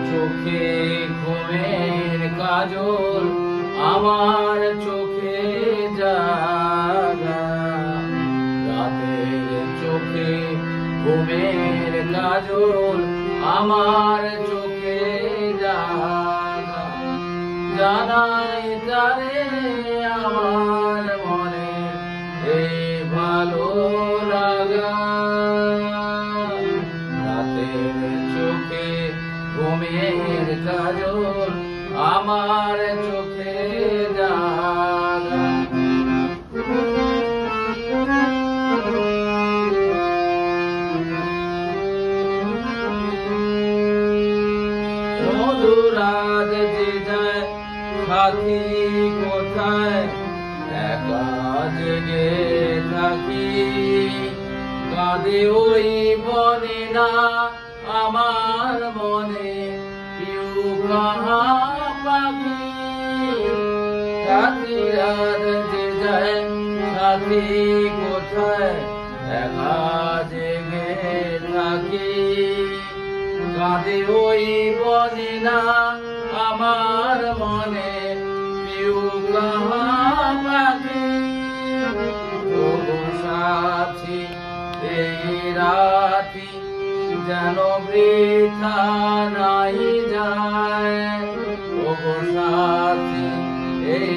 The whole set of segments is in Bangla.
চোখে ঘুমের কাজল আমার চোখে জাগা, রাতের চোখে ঘুমের কাজল আমার চোখে জাগা, জানাই তারে আমার মনে এই ভালো লাগা। রাতের চোখে ঘুমের কাজল আমার চোখে জাগা। মধুরাত যে যায় সাথী কোথায়, একা জেগে থাকি, কাঁদে ওই বনে না আমার মনে পিউ কাহা পাখি। সাথী রাত যে যায় সাথী কোথায়, একা জেগে থাকি, কাঁদে ওই বনে না আমার মনে পিউ কাহা পাখি। তবু সাথী এই রাতি যেন বৃথা নাই যায়, তবু সাথী এই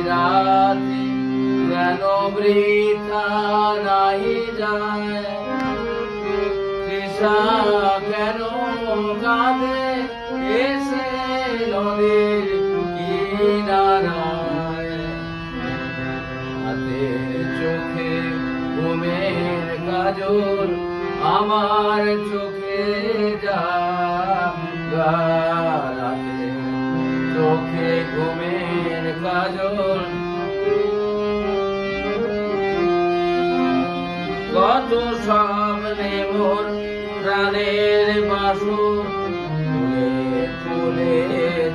রাতি যেন বৃথা নাই যায়। তৃষা কেন কাঁদে এসে নদীর কিনারায়, রাতের চোখে ঘুমের কাজল আমার চোখে জাগা, রাতের চোখে ঘুমের কাজল। কত স্বপ্নে মোর প্রাণের বাসর, ফুলে ফুলে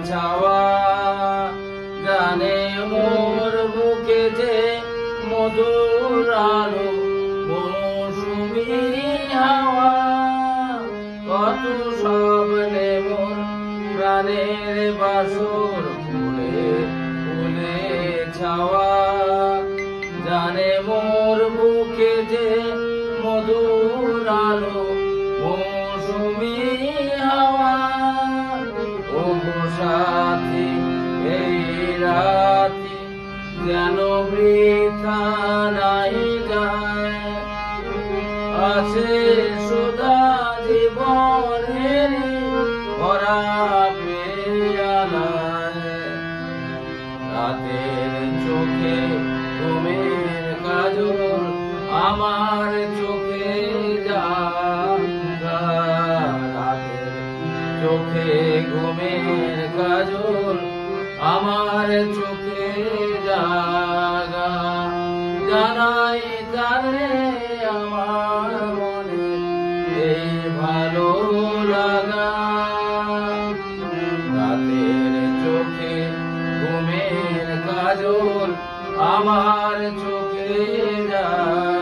ছাওয়া, জানে মোর বুকে যে মধুর আলো মৌসুমি হাওয়া। কত স্বপ্নে মোর প্রাণের বাসর, ফুলে ফুলে ছাওয়া, জানে মোর বুকে যে মধুর আলো মৌসুমি হাওয়া। ও সাথী এই রাতি যেন বৃথা নাই যায়, আছে সুধা জীবনের ভরা পেয়ালায়। রাতের চোখে ঘুমের কাজল আমার চোখে জাগা, রাতের চোখে ঘুমের কাজল আমার চোখে জাগা। জানাই তারে আমার মনে এই ভালো লাগা। রাতের চোখে ঘুমের কাজল আমার চোখে জাগা।